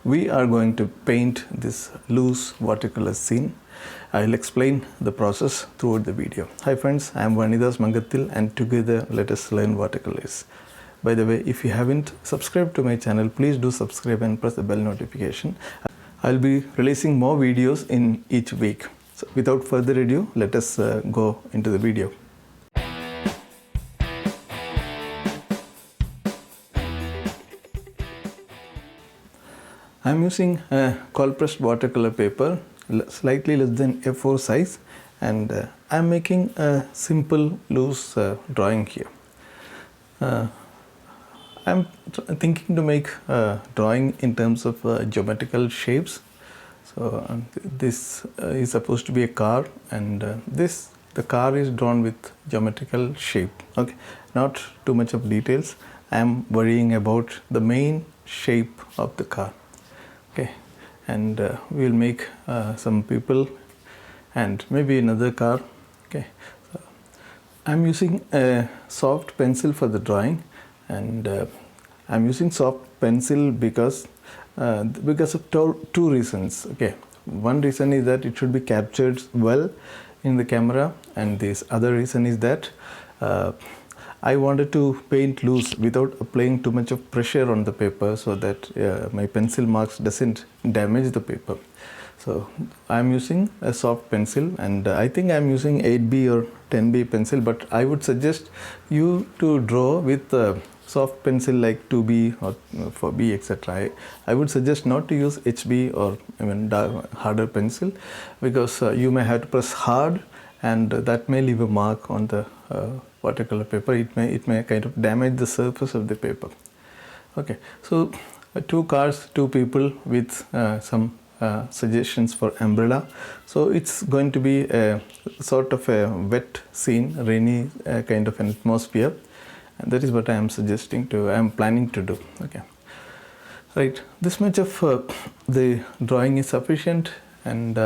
we are going to paint this loose watercolor scene. I'll explain the process throughout the video. Hi friends, I am Vanidas and together let us learn watercolors. By the way, if you haven't subscribed to my channel, please do subscribe and press the bell notification. I'll be releasing more videos in each week. So without further ado, let us go into the video. I'm using a cold pressed watercolor paper, slightly less than A4 size, and I'm making a simple loose drawing here. I'm thinking to make a drawing in terms of geometrical shapes. So this is supposed to be a car, and the car is drawn with geometrical shape. Okay, not too much of details. I'm worrying about the main shape of the car. Okay, and we'll make some people and maybe another car. Okay, so I'm using a soft pencil for the drawing, and I'm using soft pencil because of two reasons. Okay, one reason is that it should be captured well in the camera, and this other reason is that I wanted to paint loose without applying too much of pressure on the paper, so that my pencil marks doesn't damage the paper. So I'm using a soft pencil, and I think I'm using 8B or 10B pencil, but I would suggest you to draw with soft pencil like 2B or 4B, etc. I would suggest not to use HB or even harder pencil, because you may have to press hard, and that may leave a mark on the watercolor paper. It may kind of damage the surface of the paper. Okay, so two cars, two people with some suggestions for umbrella. So it's going to be a sort of a wet scene, rainy kind of an atmosphere, and that is what I am planning to do. Okay, right, this much of the drawing is sufficient, and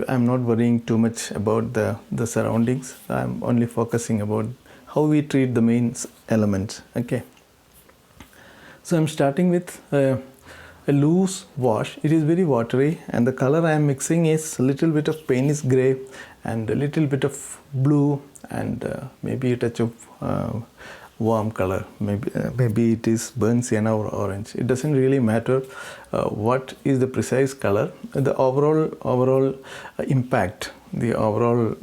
I'm not worrying too much about the surroundings. I'm only focusing about how we treat the main elements. Okay, so I'm starting with a loose wash. It is very watery, and the color I am mixing is a little bit of Paynes gray and a little bit of blue, and maybe a touch of warm color. Maybe it is burnt sienna or orange. It doesn't really matter what is the precise color. The overall impact, the overall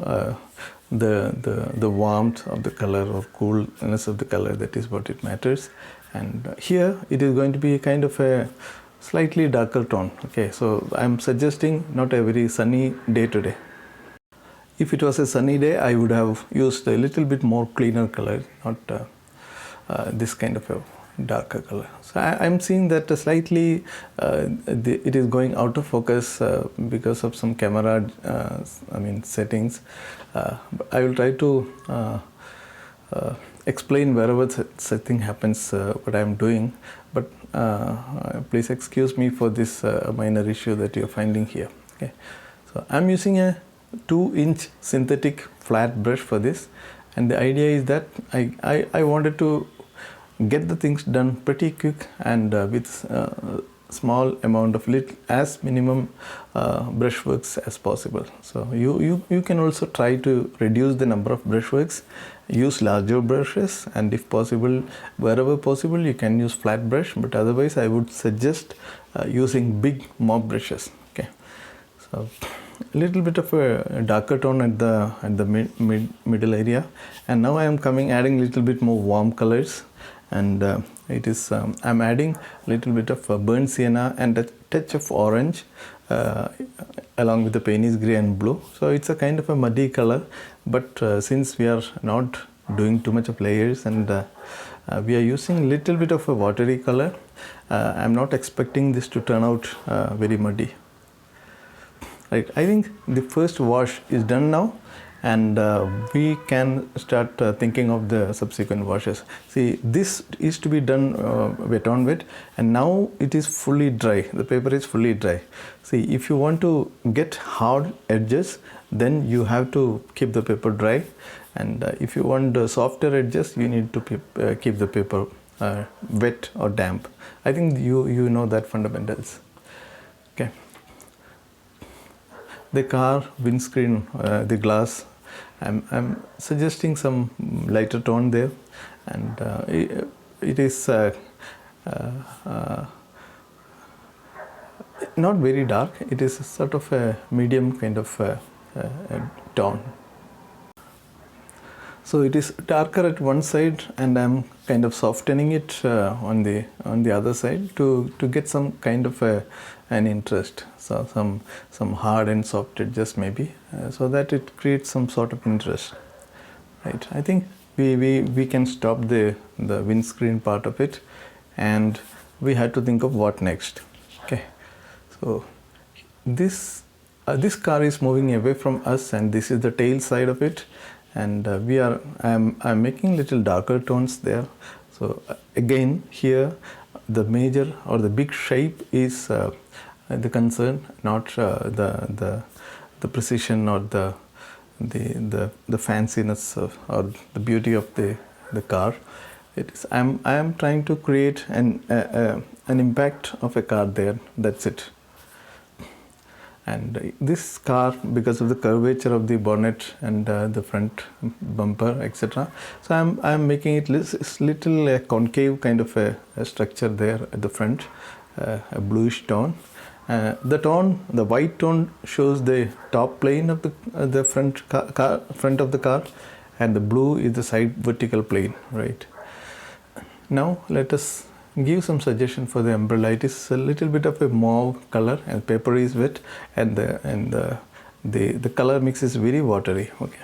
the warmth of the color or coolness of the color, that is what it matters. And here it is going to be kind of a slightly darker tone. Okay, so I'm suggesting not a very sunny day today. If it was a sunny day, I would have used a little bit more cleaner color, not this kind of a darker color. So I'm seeing that slightly it is going out of focus because of some camera settings. I will try to explain wherever setting happens what I am doing, but please excuse me for this minor issue that you are finding here. Okay, so I'm using a 2-inch synthetic flat brush for this, and the idea is that I wanted to get the things done pretty quick, and with small amount of as minimum brushworks as possible. So you can also try to reduce the number of brushworks, use larger brushes, and if possible, wherever possible, you can use flat brush, but otherwise I would suggest using big mop brushes. Okay, so a little bit of a darker tone at the middle area, and now I am adding a little bit more warm colors, and I'm adding a little bit of burnt sienna and a touch of orange along with the Paynes gray and blue. So it's a kind of a muddy color, but since we are not doing too much of layers, and we are using a little bit of a watery color, I'm not expecting this to turn out very muddy. Right, I think the first wash is done now, and we can start thinking of the subsequent washes. See, this is to be done wet on wet, and now it is fully dry. The paper is fully dry. See, if you want to get hard edges, then you have to keep the paper dry, and if you want softer edges, you need to keep the paper wet or damp. I think you know that fundamentals. Okay. The car windscreen, the glass, I'm suggesting some lighter tone there, and it is not very dark. It is sort of a medium kind of tone. So it is darker at one side, and I'm kind of softening it on the other side to get some kind of an interest. So some hard and soft edges maybe, so that it creates some sort of interest. Right. I think we can stop the windscreen part of it, and we have to think of what next. Okay. So this car is moving away from us, and this is the tail side of it. And I'm making little darker tones there. So again here the major or the big shape is the concern, not the precision or the fanciness or the beauty of the car. It is I am trying to create an impact of a car there. That's it. And this car, because of the curvature of the bonnet and the front bumper, etc. So I'm making it little concave kind of a structure there at the front, a bluish tone. The white tone shows the top plane of the front of the car, and the blue is the side vertical plane, right? Now let us give some suggestion for the umbrella. It is a little bit of a mauve color, and paper is wet, and the color mix is very watery. Okay,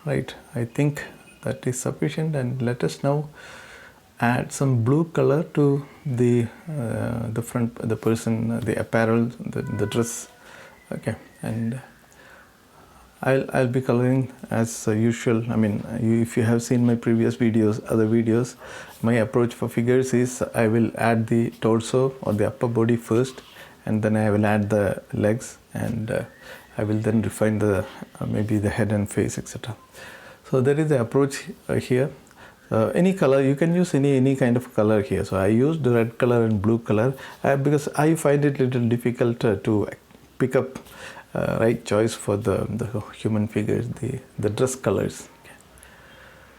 right. I think that is sufficient, and let us now add some blue color to the front, the person, the apparel, the dress. Okay, and I'll be coloring as usual. I mean, if you have seen my previous videos, other videos, my approach for figures is I will add the torso or the upper body first, and then I will add the legs, and I will then refine the maybe the head and face, etc. So that is the approach here. Any color, you can use any kind of color here. So I used the red color and blue color because I find it little difficult to pick up right choice for the human figures, the dress colors. Okay.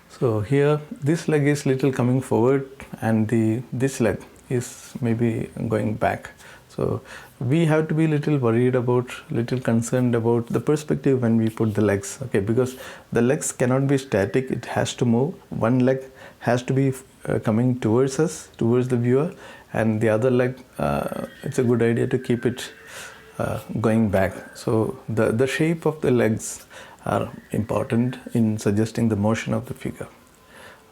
So here this leg is little coming forward, and this leg is maybe going back. So we have to be little worried about, little concerned about the perspective when we put the legs. Okay, because the legs cannot be static, it has to move. One leg has to be coming towards us, towards the viewer, and the other leg, it's a good idea to keep it going back. So the shape of the legs are important in suggesting the motion of the figure.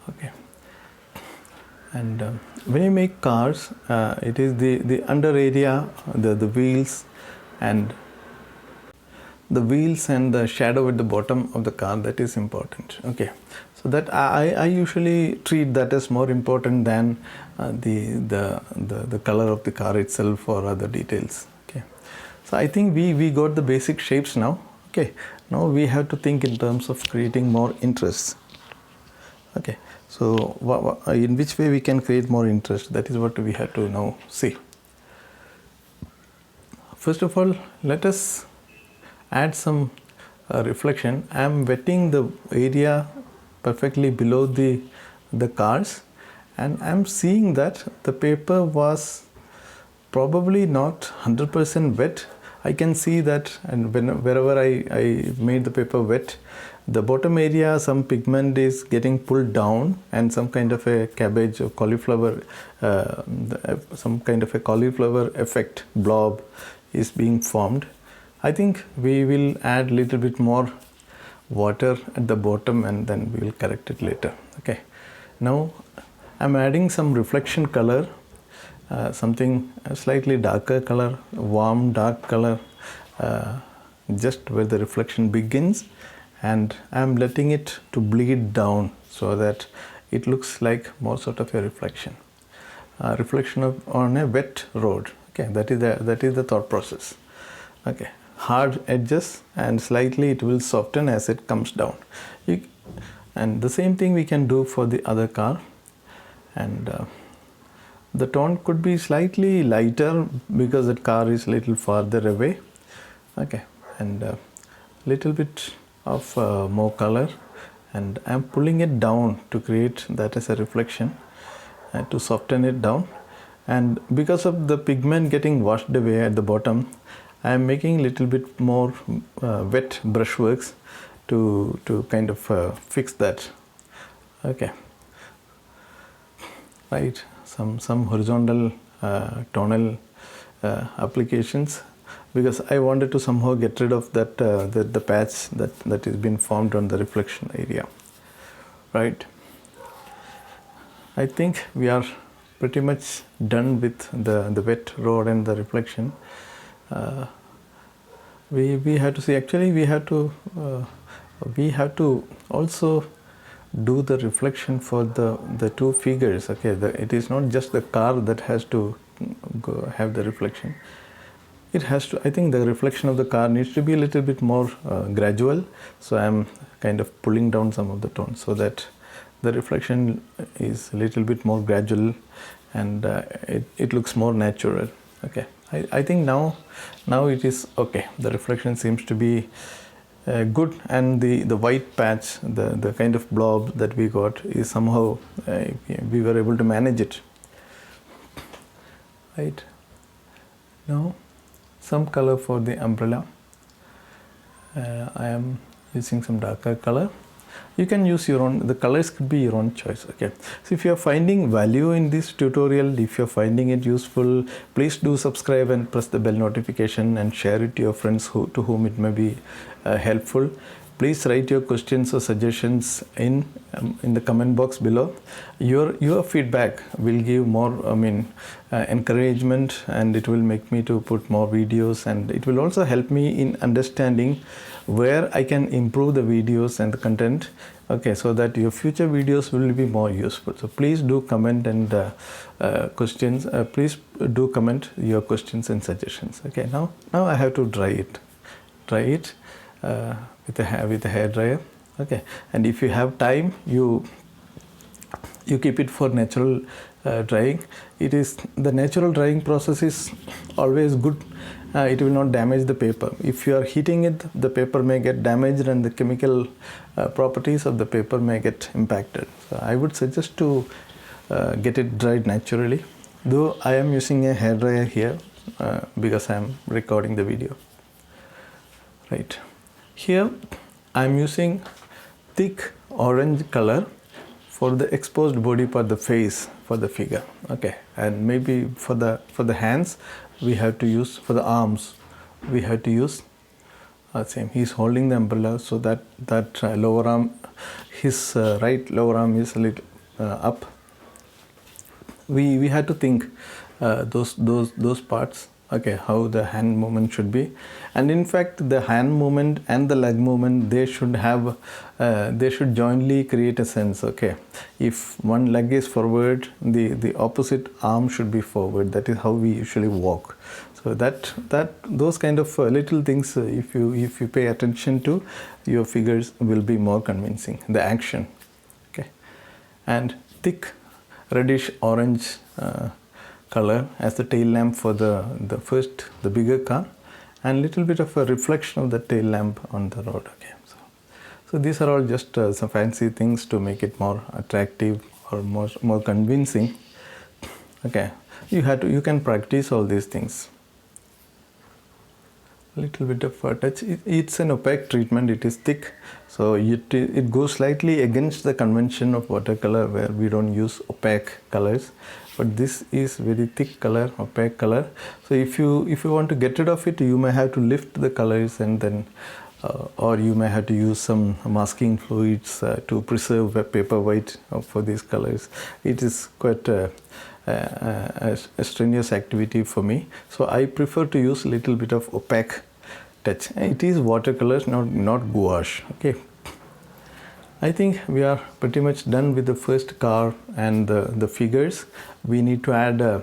Okay. And when you make cars, it is the under area, the wheels and the shadow at the bottom of the car, that is important. Okay, so that I usually treat that as more important than the color of the car itself or other details. Okay, so I think we got the basic shapes now. Okay, now we have to think in terms of creating more interest. Okay, so in which way we can create more interest, that is what we have to now see. First of all, let us add some reflection. I am wetting the area perfectly below the cars, and I am seeing that the paper was probably not 100% wet. I can see that, and wherever I made the paper wet, the bottom area, some pigment is getting pulled down, and some kind of a cabbage or cauliflower, some kind of a cauliflower effect blob is being formed. I think we will add little bit more water at the bottom, and then we will correct it later. Okay, now I'm adding some reflection color, something slightly darker color, warm dark color, just where the reflection begins, and I'm letting it to bleed down so that it looks like more sort of a reflection, on a wet road. Okay, that is the thought process. Okay, hard edges, and slightly it will soften as it comes down. And the same thing we can do for the other car. and the tone could be slightly lighter because that car is little farther away. Okay, and little bit of more color, and I'm pulling it down to create that as a reflection and to soften it down. And because of the pigment getting washed away at the bottom, I am making little bit more wet brushworks to kind of fix that. Okay, right, some horizontal tonal applications, because I wanted to somehow get rid of that the patch that is been formed on the reflection area. Right, I think we are pretty much done with the wet road and the reflection. We have to see, actually we have to also do the reflection for the two figures. Okay, it is not just the car that has to have the reflection. It has to, I think the reflection of the car needs to be a little bit more gradual. So I am kind of pulling down some of the tones so that the reflection is a little bit more gradual, and it looks more natural. Okay, I think now it is okay. The reflection seems to be good, and the white patch, the kind of blob that we got is somehow we were able to manage it. Right, now some color for the umbrella. I am using some darker color. You can use your own, the colors could be your own choice. Okay, so if you are finding value in this tutorial, if you are finding it useful, please do subscribe and press the bell notification and share it to your friends to whom it may be helpful. Please write your questions or suggestions in the comment box below. Your feedback will give more encouragement, and it will make me to put more videos, and it will also help me in understanding where I can improve the videos and the content. Okay, so that your future videos will be more useful. So please do comment and questions. Please do comment your questions and suggestions. Okay, now I have to dry it with a hair dryer. Okay, and if you have time, you keep it for natural drying. It is the natural drying process is always good. It will not damage the paper. If you are heating it, the paper may get damaged, and the chemical properties of the paper may get impacted. So I would suggest to get it dried naturally, though I am using a hair dryer here because I am recording the video. Right, here I am using thick orange color for the exposed body part, the face for the figure. Okay, and maybe for the hands we have to use, for the arms we have to use same. He is holding the umbrella, so that lower arm, his right lower arm is a little up. We had to think those parts. Okay, how the hand movement should be, and in fact the hand movement and the leg movement, they should jointly create a sense. Okay, if one leg is forward, the opposite arm should be forward. That is how we usually walk. So those kind of little things, if you pay attention to, your figures will be more convincing, the action. Okay, and thick reddish orange color as the tail lamp for the bigger car, and little bit of a reflection of the tail lamp on the road. Okay, so these are all just some fancy things to make it more attractive or more convincing. Okay, you can practice all these things. A little bit of touch. It's an opaque treatment. It is thick, so it goes slightly against the convention of watercolor, where we don't use opaque colors. But this is very thick color, opaque color. So if you want to get rid of it, you may have to lift the colors, and then or you may have to use some masking fluids to preserve the paper white for these colors. It is quite a strenuous activity for me, so I prefer to use a little bit of opaque touch. It is watercolors, not gouache. Okay, I think we are pretty much done with the first car and the figures. We need to add a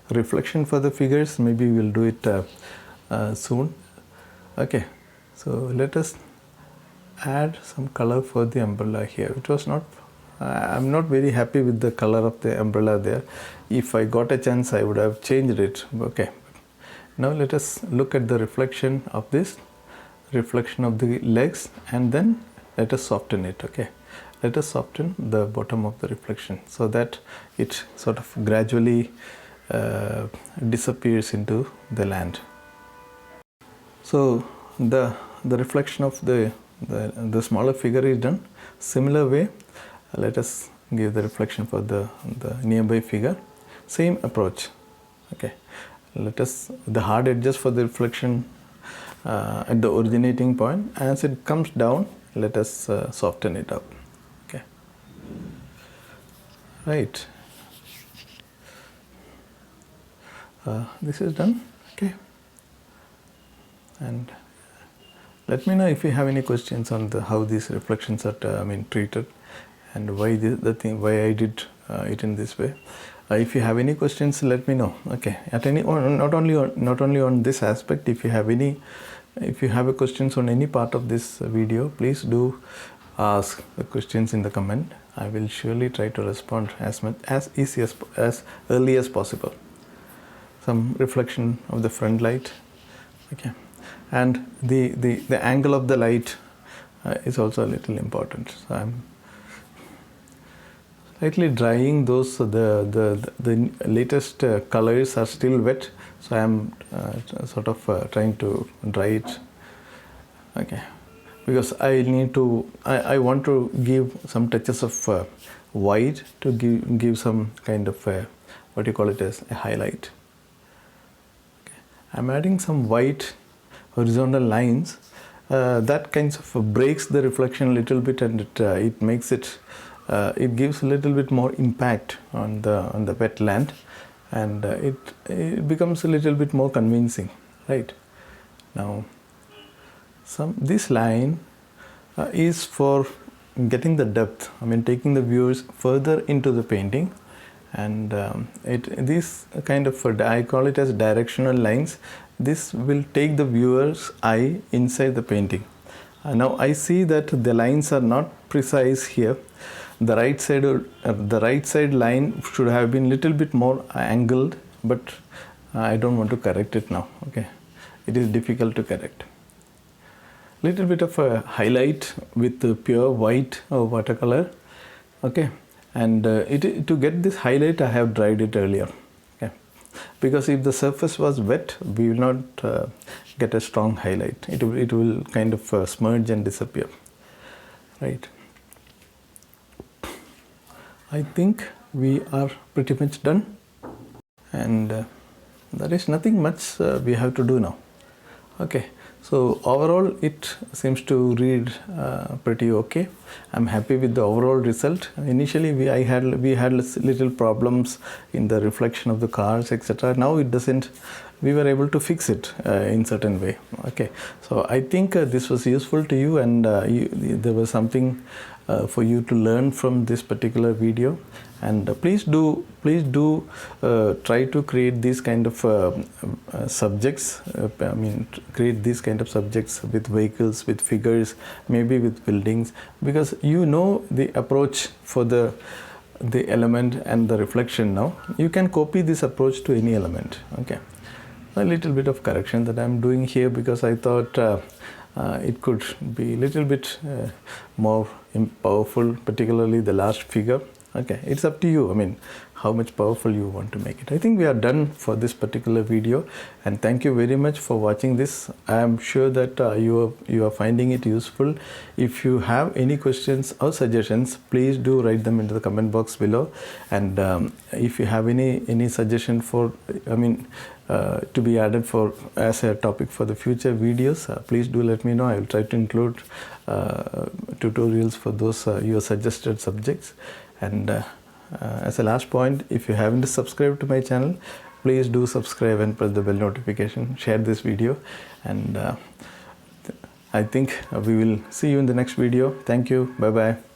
reflection for the figures. Maybe we'll do it soon. Okay, so let us add some color for the umbrella here. It was not I'm not very happy with the color of the umbrella there. If I got a chance, I would have changed it. Okay, now let us look at the reflection of this, reflection of the legs, and then let us soften it. Okay, let us soften the bottom of the reflection so that it sort of gradually disappears into the land. So the reflection of the smaller figure is done. Similar way, let us give the reflection for the nearby figure. Same approach. Okay, let us the hard edges for the reflection at the originating point. As it comes down, let us soften it up. Okay, right. This is done. Okay, and let me know if you have any questions on how these reflections are treated, and why why I did it in this way. If you have any questions, let me know. Okay, at any not only on this aspect. If you have a questions on any part of this video, please do ask the questions in the comment. I will surely try to respond as early as possible. Some reflection of the front light. Okay, and the angle of the light is also a little important. So I'm slightly drying those. The latest colors are still wet, so I'm sort of trying to dry it. Okay, because I want to give some touches of white to give some kind of what you call it as a highlight. I'm adding some white horizontal lines that kinds of breaks the reflection a little bit, and it makes it gives a little bit more impact on the wet land, and it becomes a little bit more convincing, right? Now this line is for getting the depth, taking the viewers further into the painting. And this kind of I call it as directional lines. This will take the viewer's eye inside the painting. Now I see that the lines are not precise here. The right side line should have been little bit more angled, but I don't want to correct it now. Okay, it is difficult to correct. Little bit of a highlight with the pure white watercolor. Okay. And to get this highlight, I have dried it earlier. Okay, because if the surface was wet, we will not get a strong highlight. It will kind of smudge and disappear. Right. I think we are pretty much done, and there is nothing much we have to do now. Okay. So overall, it seems to read pretty okay. I'm happy with the overall result. Initially, we had little problems in the reflection of the cars, etc. Now it doesn't. We were able to fix it in certain way. Okay. So I think this was useful to you, and there was something for you to learn from this particular video. And please do try to create these kind of subjects. Create these kind of subjects with vehicles, with figures, maybe with buildings, because you know the approach for the element and the reflection. Now you can copy this approach to any element. Okay, a little bit of correction that I'm doing here because I thought it could be a little bit more powerful, particularly the last figure. Okay, it's up to you. How much powerful you want to make it. I think we are done for this particular video, and thank you very much for watching this. I am sure that you are finding it useful. If you have any questions or suggestions, please do write them into the comment box below. And if you have any suggestion for to be added for as a topic for the future videos, please do let me know. I will try to include tutorials for those your suggested subjects. And as a last point, if you haven't subscribed to my channel, please do subscribe and press the bell notification. Share this video, and I think we will see you in the next video. Thank you. Bye bye.